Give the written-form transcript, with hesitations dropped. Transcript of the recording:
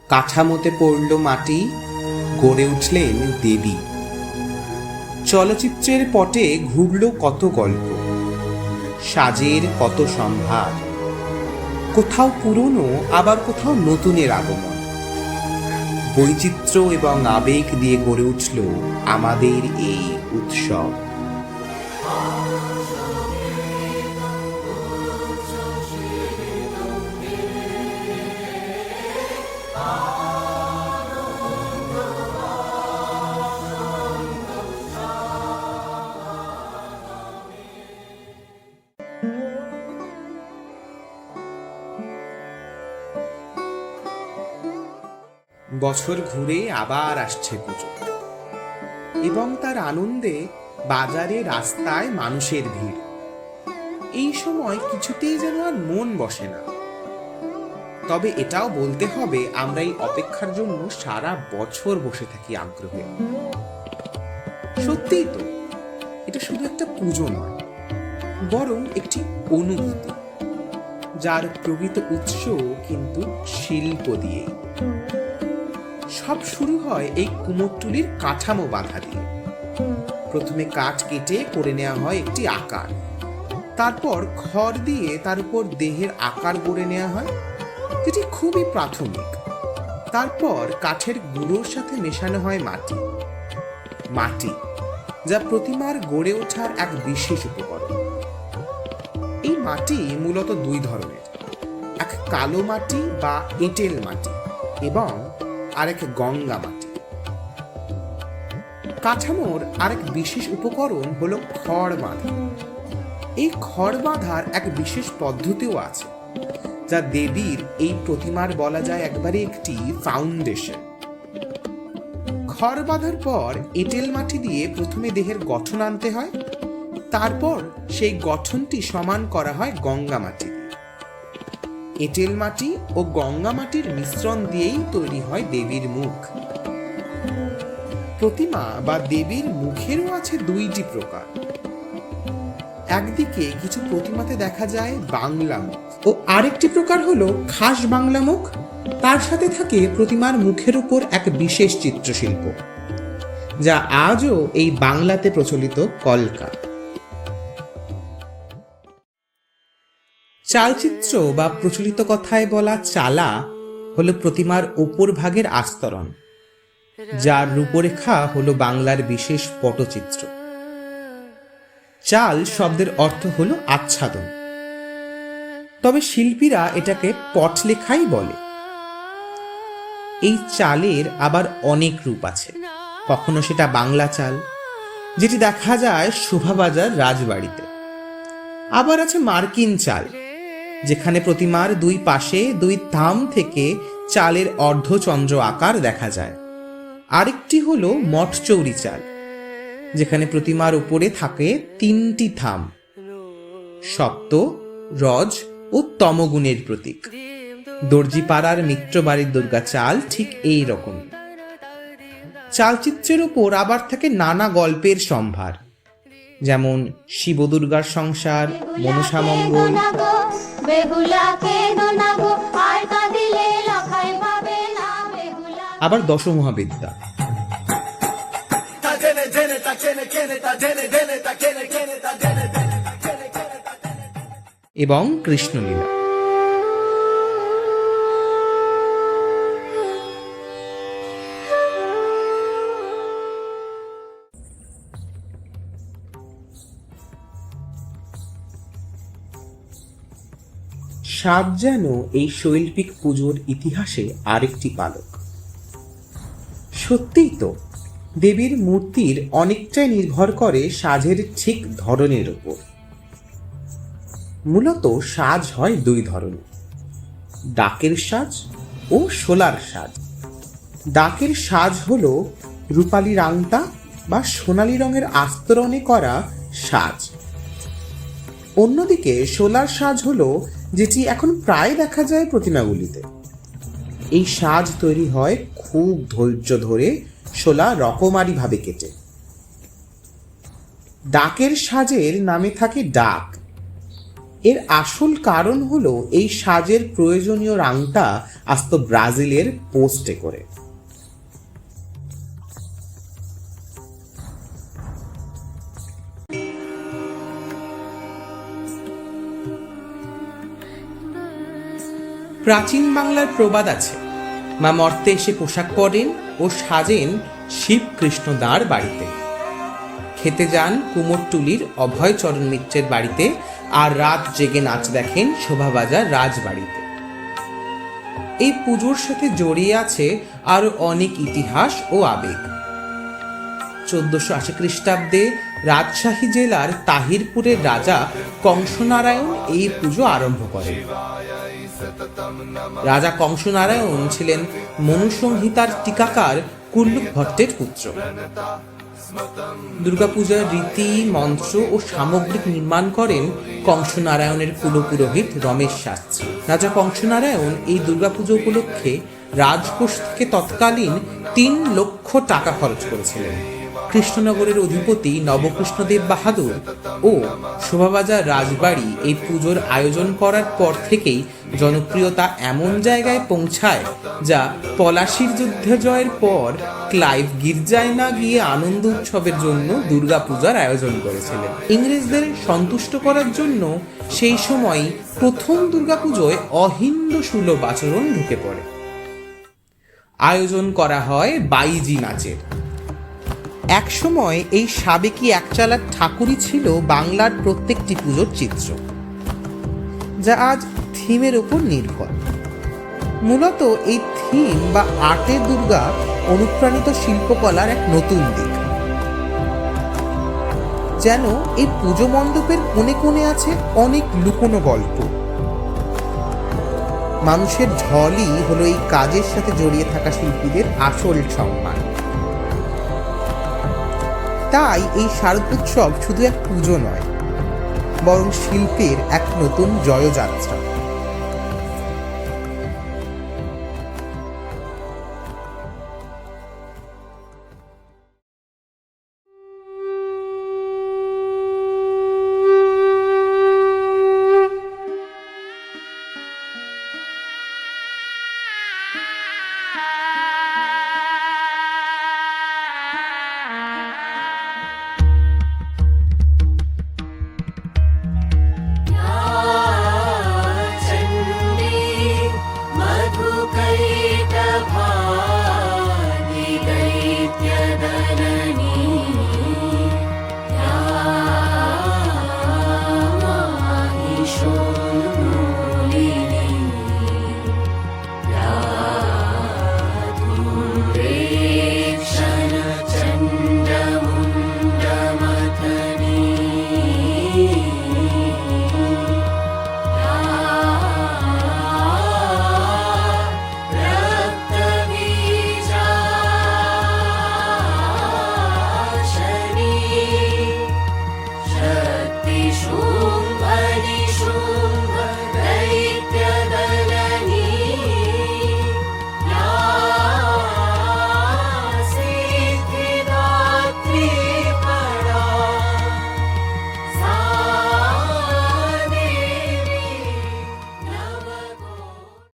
কাঠামোতে পড়ল মাটি, গড়ে উঠলেন দেবী। চলচ্চিত্রের পটে ঘুরল কত গল্প, সাজের কত সম্ভার, কোথাও পুরনো আবার কোথাও নতুনের আগমন। বৈচিত্র্য এবং আবেগ দিয়ে গড়ে উঠল আমাদের এই উৎসব। বছর ঘুরে আবার আসছে পুজো, এবং তার আনন্দে বাজারে রাস্তায় মানুষের ভিড়। এই সময় কিছুতেই যেন আর মন বসে না। তবে এটাও বলতে হবে, আমরা এই অপেক্ষার জন্য সারা বছর বসে থাকি আগ্রহে। সত্যিই তো, এটা শুধু একটা পুজো নয়, বরং একটি অনুভূতি, যার প্রকৃত উৎস কিন্তু শিল্প দিয়ে। সব শুরু হয় এই কুমোরটুলির কাঠামো বাঁধা দিয়ে। প্রথমে কাঠ কেটে করে নেওয়া হয় একটি আকার, তারপর খড় দিয়ে তার উপর দেহের আকার গড়ে নেওয়া হয়, যেটি খুবই প্রাথমিক। তারপর কাঠের গুঁড়োর সাথে মেশানো হয় মাটি, যা প্রতিমার গড়ে ওঠার এক বিশেষ উপকরণ। এই মাটি মূলত দুই ধরনের, এক কালো মাটি বা এঁটেল মাটি এবং আরেক গঙ্গা মাটি। কাঠামোর আরেক বিশেষ উপকরণ হলো খড় বাঁধা। এই খড় বাঁধার এক বিশেষ পদ্ধতিও আছে, যা দেবীর এই প্রতিমার বলা যায় একবারে একটি ফাউন্ডেশন। খড় বাঁধার পর এঁটেল মাটি দিয়ে প্রথমে দেহের গঠন আনতে হয়, তারপর সেই গঠনটি সমান করা হয় গঙ্গা মাটি। এঁটেল মাটি ও গঙ্গা মাটির মিশ্রণ দিয়েই তৈরি হয় দেবীর মুখ। প্রতিমা বা দেবীর মুখেরও আছে দুইটি প্রকার। একদিকে কিছু প্রতিমাতে দেখা যায় বাংলা মুখ, ও আরেকটি প্রকার হলো খাস বাংলা মুখ। তার সাথে থাকে প্রতিমার মুখের উপর এক বিশেষ চিত্রশিল্প, যা আজও এই বাংলাতে প্রচলিত কলকা। চালচিত্র বা প্রচলিত কথায় বলা চালা হলো প্রতিমার উপর ভাগের আস্তরণ, যার রূপরেখা হলো বাংলার বিশেষ পটচিত্র। চাল শব্দের অর্থ হলো আচ্ছাদন, তবে শিল্পীরা এটাকে পটলেখাই বলে। এই চালের আবার অনেক রূপ আছে। কখনো সেটা বাংলা চাল, যেটি দেখা যায় শোভাবাজার রাজবাড়িতে। আবার আছে মার্কিন চাল, যেখানে প্রতিমার দুই পাশে দুই থাম থেকে চালের অর্ধচন্দ্র আকার দেখা যায়। আরেকটি হলো মঠচৌরি চাল, যেখানে প্রতিমার উপরে থাকে তিনটি থাম, সপ্ত, রজ ও তমগুণের প্রতীক। দর্জিপাড়ার মিত্রবাড়ির দুর্গা চাল ঠিক এই রকম। চালচিত্রের উপর আবার থাকে নানা গল্পের সম্ভার, যেমন শিব দুর্গার সংসার, মনসা মঙ্গল, আবার দশমহাবিদ্যা এবং কৃষ্ণলীলা। সাজ যেন এই শৈল্পিক পুজোর ইতিহাসে আরেকটি পালক। সত্যিই তো, দেবীর মূর্তির অনেকটাই নির্ভর করে সাজের ঠিক ধরনের উপর। মূলত সাজ হয় দুই ধরনের, ডাকের সাজ ও শোলার সাজ। ডাকের সাজ হলো রূপালী রাংতা বা সোনালী রঙের আস্তরণে করা সাজ। অন্যদিকে শোলার সাজ হলো যেটি এখন প্রায় দেখা যায় প্রতিমাগুলিতে। এই সাজ তৈরি হয় খুব ধৈর্য ধরে শোলা রকমারি ভাবে কেটে। ডাকের সাজের নামে থাকে ডাক। এর আসল কারণ হলো এই সাজের প্রয়োজনীয় রাংটা আসতো ব্রাজিলের পোস্টে করে। প্রাচীন বাংলার প্রবাদ আছে, মা মর্তে এসে পোশাক পরেন ও সাজেন শিব কৃষ্ণ দাঁড় বাড়িতে। খেতে যান কুমোরটুলির অভয়চরণ মিত্রের বাড়িতে, আর রাত জেগে নাচ দেখেন শোভাবাজার রাজবাড়িতে। এই পুজোর সাথে জড়িয়ে আছে আরো অনেক ইতিহাস ও আবেগ। 1480 খ্রিস্টাব্দে রাজশাহী জেলার তাহিরপুরের রাজা কংসনারায়ণ এই পুজো আরম্ভ করেন। রাজা কংসনারায়ণ ছিলেন মনুসংহিতার টিকাকার কুল্লুক ভট্টের পুত্র। দুর্গাপূজার রীতি, মন্ত্র ও সামগ্রিক নির্মাণ করেন কংসনারায়ণের কুলপুরোহিত রমেশ শাস্ত্রী। রাজা কংসনারায়ণ এই দুর্গাপুজো উপলক্ষে রাজকোষ থেকে তৎকালীন 3 লক্ষ টাকা খরচ করেছিলেন। কৃষ্ণনগরের অধিপতি নবকৃষ্ণদেব বাহাদুর ও শোভাবাজার রাজবাড়ি এই পুজোর আয়োজন করার পর থেকেই জনপ্রিয়তা এমন জায়গায় পৌঁছায় যা পলাশির যুদ্ধ জয়ের পর ক্লাইভ গির্জায় না গিয়ে আনন্দ উৎসবের জন্য দুর্গাপূজার আয়োজন করেছিলেন। ইংরেজদের সন্তুষ্ট করার জন্য সেই সময় প্রথম দুর্গাপুজোয় অহিন্দু সুলভ আচরণ ঢুকে পড়ে। আয়োজন করা হয় বাইজি নাচের। একসময় এই সাবেকি একচালার ঠাকুরই ছিল বাংলার প্রত্যেকটি পুজোর চিত্র, যা আজ থিমের উপর নির্ভর। মূলত এই থিম বা আর্টের দুর্গা অনুপ্রাণিত শিল্পকলার এক নতুন দিক। যেন এই পুজো মণ্ডপের কোণে কোণে আছে অনেক লুকোনো গল্প। মানুষের ঢলই হলো এই কাজের সাথে জড়িয়ে থাকা শিল্পীদের আসল সম্মান। তাই এই শারদোৎসব শুধু এক পুজো নয়, বরং শিল্পের এক নতুন জয়যাত্রা।